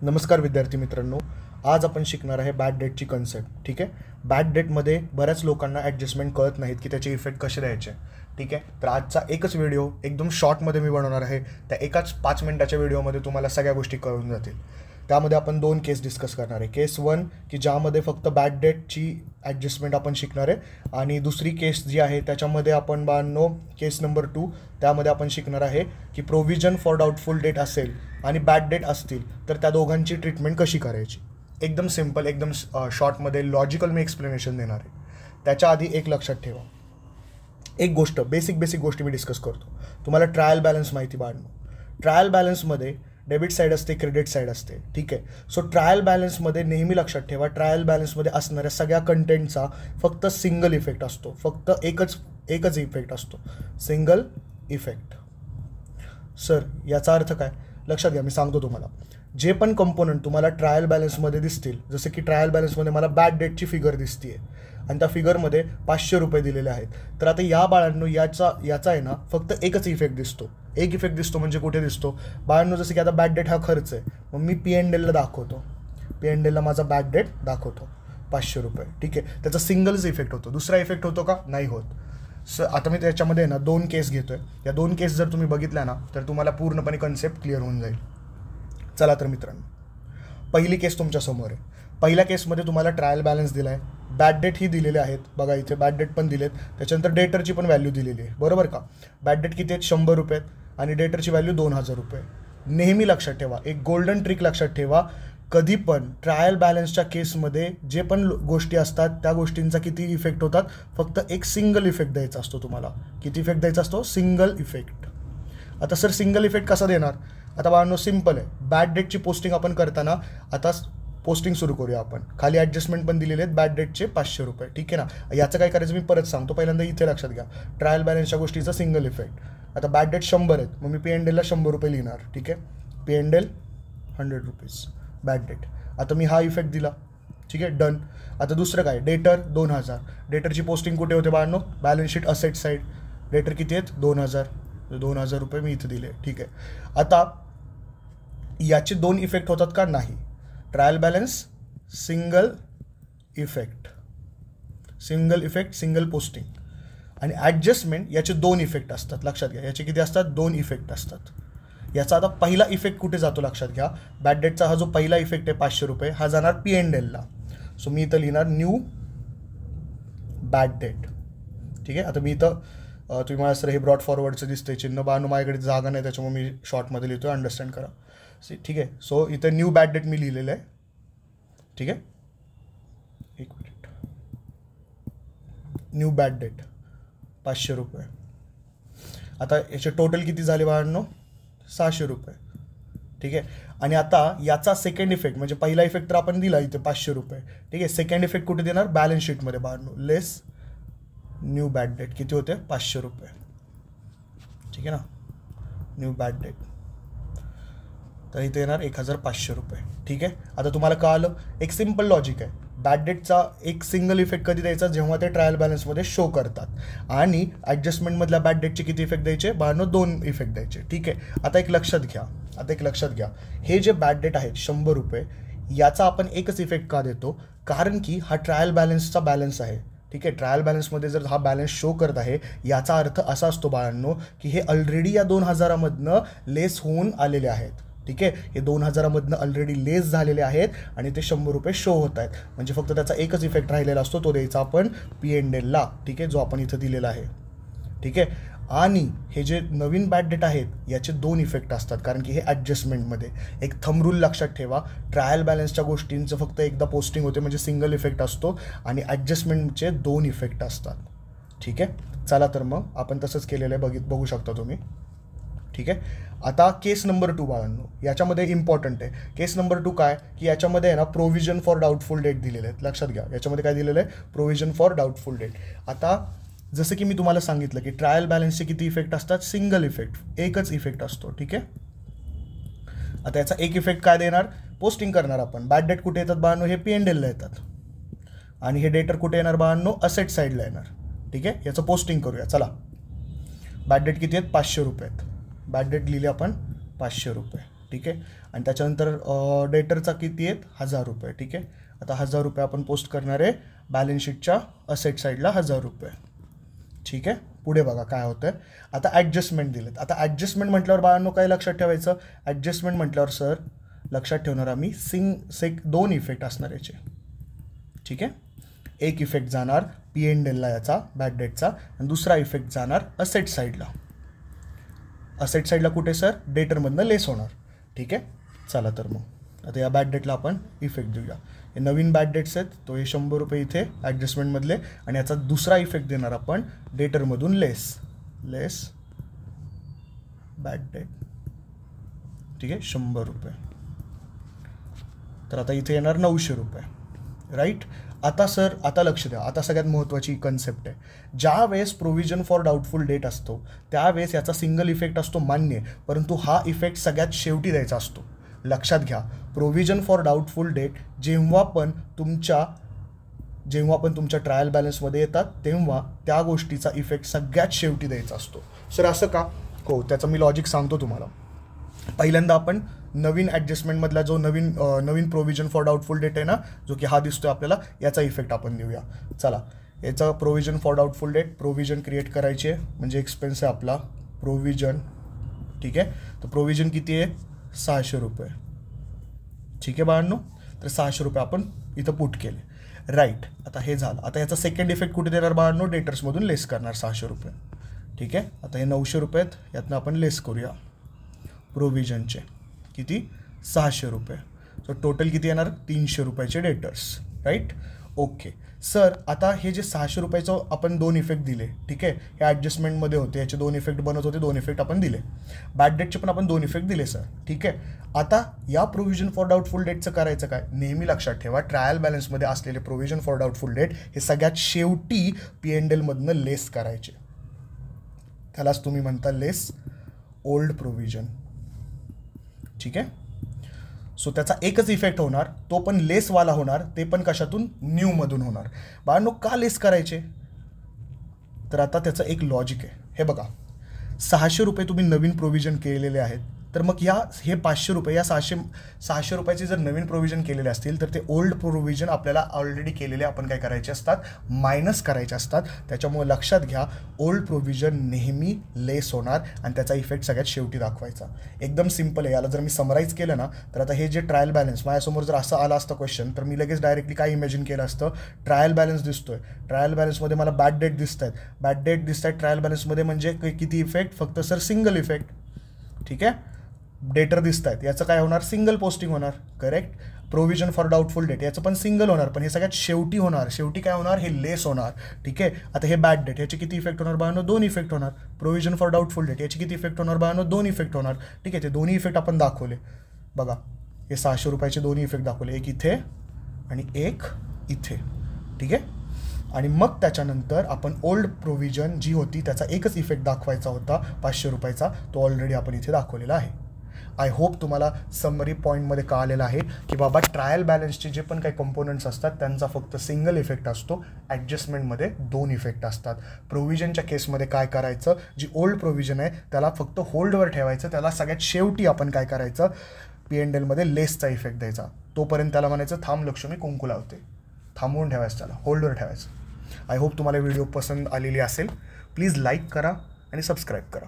नमस्कार विद्यार्थी मित्रांनो, आज आपण शिकणार आहे बॅड डेटची कन्सेप्ट. ठीक आहे. बॅड डेटमध्ये बऱ्याच लोकांना ॲडजस्टमेंट कळत नाहीत की त्याचे इफेक्ट कसे द्यायचे. ठीक आहे. तर आजचा एकच व्हिडिओ एकदम शॉर्टमध्ये मी बनवणार आहे. त्या एकाच 5 मिनिटाच्या व्हिडिओमध्ये तुम्हाला सगळ्या गोष्टी कळून जातील. त्यामध्ये आपण 2 केस डिस्कस करणार आहे. केस 1 की ज्यामध्ये फक्त बॅड डेटची ॲडजस्टमेंट आपण शिकणार आहे, आणि दुसरी केस जी आहे त्याच्यामध्ये आपण बाळांनो केस नंबर 2 त्यामध्ये आपण शिकणार आहे की प्रोव्हिजन फॉर डाऊटफुल डेट असेल आणि बॅड डेट असतील तर त्या दोघांची ट्रीटमेंट कशी करायची. एकदम सिम्पल, एकदम शॉर्टमध्ये लॉजिकल मी एक्सप्लेनेशन देणार आहे. त्याच्या आधी एक लक्षात ठेवा, एक गोष्ट बेसिक गोष्टी मी डिस्कस करतो. तुम्हाला ट्रायल बॅलन्स माहिती बाळांनो. ट्रायल बॅलन्समध्ये डेबिट साईड असते, क्रेडिट साईड असते. ठीक आहे. सो ट्रायल बॅलन्समध्ये नेहमी लक्षात ठेवा, ट्रायल बॅलन्समध्ये असणाऱ्या सगळ्या कंटेंटचा फक्त सिंगल इफेक्ट असतो. फक्त एकच इफेक्ट असतो, सिंगल इफेक्ट. सर याचा अर्थ काय? लक्षात घ्या, मी सांगतो तुम्हाला. जे पण कंपोनंट तुम्हाला ट्रायल बॅलन्समध्ये दिसतील, जसं की ट्रायल बॅलन्समध्ये मला बॅड डेटची फिगर दिसते आणि त्या फिगरमध्ये 500 रुपये दिलेले आहेत. तर आता या बाळांनो याचा आहे ना फक्त एकच इफेक्ट दिसतो. एक इफेक्ट दिसतो म्हणजे कुठे दिसतो बाळांनो? जसं की आता बॅड डेट हा खर्च आहे, मग मी P&Lला दाखवतो. P&Lला माझा बॅड डेट दाखवतो 500 रुपये. ठीक आहे. त्याचा सिंगलच इफेक्ट होतो. दुसरा इफेक्ट होतो का? नाही होत. आता मी त्याच्यामध्ये ना 2 केस घेतो आहे. या 2 केस जर तुम्ही बघितल्या ना तर तुम्हाला पूर्णपणे कन्सेप्ट क्लिअर होऊन जाईल. चला तर मित्रांनो, पहिली केस तुमच्या समोर आहे. पहिल्या केसमध्ये तुम्हाला ट्रायल बॅलन्स दिला आहे, बॅड डेट ही दिलेले आहेत. बघा इथे बॅड डेट पण दिलेत, त्याच्यानंतर डेटरची पण व्हॅल्यू दिलेली आहे. बरोबर का? बॅड डेट किती आहेत? 100 रुपये आहेत आणि डेटरची व्हॅल्यू 2000 रुपये. नेहमी लक्षात ठेवा, एक गोल्डन ट्रिक लक्षात ठेवा, कधी पण ट्रायल बॅलन्सच्या केसमध्ये जे पण गोष्टी असतात त्या गोष्टींचा किती इफेक्ट होतात? फक्त एक सिंगल इफेक्ट द्यायचा असतो तुम्हाला. किती इफेक्ट द्यायचा असतो? Single effect. आता सर सिंगल इफेक्ट कसा देणार? आता बाळांनो सिम्पल आहे. बॅड डेटची पोस्टिंग आपण करताना आता पोस्टिंग सुरू करूया आपण. खाली ॲडजस्टमेंट पण दिलेले आहेत, बॅड डेटचे 500 रुपये. ठीक आहे ना. याचं काय करायचं मी परत सांगतो. पहिल्यांदा इथे लक्षात घ्या, ट्रायल बॅलन्सच्या गोष्टीचा सिंगल इफेक्ट. आता बॅड डेट 100 आहेत, मग मी P&Lला 100 रुपये लिहिणार. ठीक आहे. P&L 100 rupees bad date. आता मी हा इफेक्ट दिला. ठीक आहे, डन. आता दुसरं काय? डेटर 2000. डेटरची पोस्टिंग कुठे होते बाळांनो? Balance sheet asset side. डेटर किती आहेत? 2000. 2000 रुपये मी इथे दिले. ठीक आहे. आता याचे 2 इफेक्ट होतात का? नाही. Trial balance single effect, single posting. आणि ॲडजस्टमेंट याचे 2 इफेक्ट असतात. लक्षात घ्या, याचे किती असतात? 2 इफेक्ट असतात. याचा आता पहिला इफेक्ट कुठे जातो लक्षात घ्या. बॅड डेटचा हा जो पहिला इफेक्ट आहे 500 रुपये, हा जाणार P&Lला. सो मी इथं लिहिणार न्यू बॅड डेट. ठीक आहे. आता मी इथं तुम्ही मला सर हे ब्रॉड फॉरवर्डचं दिसतंय चिन्ह बाळांनो, माझ्याकडे जागा नाही त्याच्यामुळे मी शॉर्टमध्ये लिहितो, अंडरस्टँड करा. ठीक आहे. सो इथं न्यू बॅड डेट मी लिहिलेलं आहे. ठीक आहे, एक मिनिट. न्यू बॅड डेट 500 रुपये. आता याचे टोटल किती झाले बाळांनो? 600 रुपये. ठीक आहे. आणि आता याचा सेकंड इफेक्ट म्हणजे पहिला इफेक्ट तर आपण दिला इथे 500 रुपये. ठीक आहे. सेकंड इफेक्ट कुठे देणार? बॅलन्स शीटमध्ये बाळांनो. लेस न्यू बॅड डेट किती होते? 500 रुपये. ठीक आहे ना. न्यू बॅड डेट तर इथे येणार 1500 रुपये. ठीक आहे. आता तुम्हाला कळालं, एक सिम्पल लॉजिक आहे. बॅड डेटचा एक सिंगल इफेक्ट कधी द्यायचा? जेव्हा ते ट्रायल बॅलन्समध्ये शो करतात. आणि ॲडजस्टमेंटमधल्या बॅड डेटचे किती इफेक्ट द्यायचे बाळांनो? 2 इफेक्ट द्यायचे. ठीक आहे. आता एक लक्षात घ्या, हे जे बॅड डेट आहेत 100 रुपये, याचा आपण एकच इफेक्ट का देतो? कारण की हा ट्रायल बॅलन्सचा बॅलन्स आहे. ठीक आहे. ट्रायल बॅलन्समध्ये जर हा बॅलन्स शो करत आहे, याचा अर्थ असा असतो बाळांनो की हे ऑलरेडी या 2000मधनं लेस होऊन आलेले आहेत. ठीक आहे. हे 2000मधनं ऑलरेडी लेस झालेले आहेत आणि ते 100 रुपये शो होत आहेत. म्हणजे फक्त त्याचा एकच इफेक्ट राहिलेला असतो, तो द्यायचा आपण P&Lला. ठीक आहे, जो आपण इथं दिलेला आहे. ठीक आहे. आणि हे जे नवीन बॅड डेट आहेत याचे 2 इफेक्ट असतात, कारण की हे ॲडजस्टमेंटमध्ये. एक थंब रूल लक्षात ठेवा, ट्रायल बॅलन्सच्या गोष्टींचं फक्त एकदा पोस्टिंग होते म्हणजे सिंगल इफेक्ट असतो, आणि ॲडजस्टमेंटचे 2 इफेक्ट असतात. ठीक आहे. चला तर मग आपण तसंच केलेलं आहे, बघू शकता तुम्ही. ठीक आहे. आता केस नंबर 2 बाळांनो, याच्यामध्ये इम्पॉर्टंट आहे. केस नंबर 2 काय की याच्यामध्ये आहे ना प्रोव्हिजन फॉर डाऊटफुल डेट दिलेले आहेत. लक्षात घ्या, याच्यामध्ये काय दिलेलं आहे? Provision for doubtful debt. आता जसं की मी तुम्हाला सांगितलं की ट्रायल बॅलन्सचे किती इफेक्ट असतात? सिंगल इफेक्ट, एकच इफेक्ट असतो. ठीक आहे. आता याचा एक इफेक्ट काय देणार? पोस्टिंग करणार आपण. बॅड डेट कुठे येतात बाळांनो? हे P&Lला येतात. आणि हे डेटर कुठे येणार बाळांनो? असेट साईडला येणार. ठीक आहे. याचं पोस्टिंग करूया. चला, बॅड डेट किती आहेत? 500 रुपये आहेत. बॅड डेट लिहिले आपण 500 रुपये. ठीक आहे. आणि त्याच्यानंतर डेटरचा किती आहेत 1000 रुपये. ठीक आहे. आता 1000 रुपये आपण पोस्ट करणार आहे बॅलन्स शीटच्या असेट साईडला 1000 रुपये. ठीक आहे. पुढे बघा काय होतं आहे. आता ॲडजस्टमेंट दिलेत. आता ॲडजस्टमेंट म्हटल्यावर बाळांनो काय लक्षात ठेवायचं. ॲडजस्टमेंट म्हटल्यावर सर लक्षात ठेवणार आम्ही दोन इफेक्ट असणार याचे. ठीक आहे. एक इफेक्ट जाणार P&Lला याचा बॅड डेटचा आणि दुसरा इफेक्ट जाणार असेट साईडला. असेट साईडला कुठे सर डेटरमधनं लेस होणार. ठीक आहे. चला तर मग आता या बॅड डेटला आपण इफेक्ट देऊया. हे नवीन बॅड डेट्स आहेत तो हे 100 रुपये इथे ॲडजस्टमेंटमधले आणि याचा दुसरा इफेक्ट देणार आपण डेटरमधून लेस बॅड डेट. ठीक आहे. 100 रुपये. तर आता इथे येणार 900 रुपये. राईट. आता सर आता लक्ष द्या. आता सगळ्यात महत्त्वाची कन्सेप्ट आहे. ज्या वेळेस प्रोव्हिजन फॉर डाऊटफुल डेट असतो त्यावेळेस याचा सिंगल इफेक्ट असतो मान्य, परंतु हा इफेक्ट सगळ्यात शेवटी द्यायचा असतो. लक्षात घ्या. प्रोव्हिजन फॉर डाऊटफुल डेट जेव्हा पण तुमच्या ट्रायल बॅलन्समध्ये येतात तेव्हा त्या गोष्टीचा इफेक्ट सगळ्यात शेवटी द्यायचा असतो. सर असं का. हो त्याचं मी लॉजिक सांगतो तुम्हाला. पहिल्यांदा आपण नवीन ॲडजस्टमेंटमधला जो नवीन प्रोव्हिजन फॉर डाऊटफुल डेट आहे ना, जो की हा दिसतोय आपल्याला, याचा इफेक्ट आपण देऊया. चला. याचा provision for doubtful debt provision create करायची आहे म्हणजे एक्सपेन्स आहे आपला प्रोव्हिजन. ठीक आहे. तर प्रोव्हिजन किती आहे 600 रुपये. ठीक आहे बाळांनो. तर 600 रुपये आपण इथं पुट केले. राईट. आता हे झालं. आता याचा सेकंड इफेक्ट कुठे देणार बाळांनो डेटर्समधून लेस करणार 600 रुपये. ठीक आहे. आता हे 900 रुपये आहेत यातनं आपण लेस करूया प्रोव्हिजनचे किती 600 रुपये. सो टोटल किती येणार 300 रुपयाचे डेटर्स. राईट. ओके. सर आता हे जे 600 रुपयाचं आपण 2 इफेक्ट दिले. ठीक आहे. हे ॲडजस्टमेंटमध्ये होते याचे 2 इफेक्ट बनत होते. 2 इफेक्ट आपण दिले. बॅड डेटचे पण आपण 2 इफेक्ट दिले सर. ठीक आहे. आता या प्रोव्हिजन फॉर डाऊटफुल डेटचं करायचं काय. नेहमी लक्षात ठेवा ट्रायल बॅलन्समध्ये असलेले प्रोव्हिजन फॉर डाऊटफुल डेट हे सगळ्यात शेवटी P&Lमधनं लेस करायचे. त्यालाच तुम्ही म्हणता लेस ओल्ड प्रोव्हिजन. ठीक आहे. सो त्याचा एकच इफेक्ट होणार तो पण लेसवाला होणार. ते पण कशातून न्यूमधून होणार. बाळांनो का लेस करायचे. तर आता त्याचं एक लॉजिक आहे. हे बघा 600 रुपये तुम्ही नवीन प्रोव्हिजन केलेले आहेत तर मग हे 500 रुपये या 600 रुपयाचे जर नवीन प्रोव्हिजन केलेले असतील तर ते ओल्ड प्रोव्हिजन आपल्याला ऑलरेडी केलेले आपण काय करायचे असतात मायनस करायचे असतात. त्याच्यामुळे लक्षात घ्या ओल्ड प्रोव्हिजन नेहमी लेस होणार आणि त्याचा इफेक्ट सगळ्यात शेवटी दाखवायचा. एकदम सिम्पल आहे. याला जर मी समराईज केलं ना तर आता हे जे ट्रायल बॅलन्स माझ्यासमोर जर असं आलं असतं क्वेश्चन तर मी लगेच डायरेक्टली काय इमॅजिन केलं असतं. ट्रायल बॅलन्स दिसतोय. ट्रायल बॅलन्समध्ये मला बॅड डेट दिसत आहेत. बॅड डेट दिसत आहेत ट्रायल बॅलन्समध्ये म्हणजे किती इफेक्ट फक्त सर सिंगल इफेक्ट. ठीक आहे. डेटर दिसत आहेत याचं काय होणार सिंगल पोस्टिंग होणार. Correct. Provision for doubtful debt याचं पण सिंगल होणार पण हे सगळ्यात शेवटी होणार. शेवटी काय होणार हे लेस होणार. ठीक आहे. आता हे बॅड डेट याचे किती इफेक्ट होणार बाळांनो 2 इफेक्ट होणार. प्रोव्हिजन फॉर डाऊटफुल डेट याचे किती इफेक्ट होणार बाळांनो 2 इफेक्ट होणार. ठीक आहे. ते दोन्ही इफेक्ट आपण दाखवले. बघा हे 600 रुपयाचे दोन्ही इफेक्ट दाखवले. एक इथे आणि एक इथे. ठीक आहे. आणि मग त्याच्यानंतर आपण ओल्ड प्रोव्हिजन जी होती त्याचा एकच इफेक्ट दाखवायचा होता 500 रुपयाचा तो ऑलरेडी आपण इथे दाखवलेला आहे. आय होप तुम्हाला समरी पॉईंटमध्ये कळालेलं आहे की बाबा ट्रायल बॅलन्सचे जे पण काही कंपोनंट्स असतात त्यांचा फक्त सिंगल इफेक्ट असतो. ॲडजस्टमेंटमध्ये 2 इफेक्ट असतात. प्रोव्हिजनच्या केसमध्ये काय करायचं जी ओल्ड प्रोव्हिजन आहे त्याला फक्त होल्डवर ठेवायचं. त्याला सगळ्यात शेवटी आपण काय करायचं P&Lमध्ये लेसचा इफेक्ट द्यायचा. तोपर्यंत त्याला म्हणायचं थांब लक्ष्मी कुंकू लावते. थांबवून ठेवायचं त्याला होल्डवर ठेवायचं. आय होप तुम्हाला व्हिडिओ पसंत आलेली असेल. प्लीज लाईक करा आणि सबस्क्राईब करा.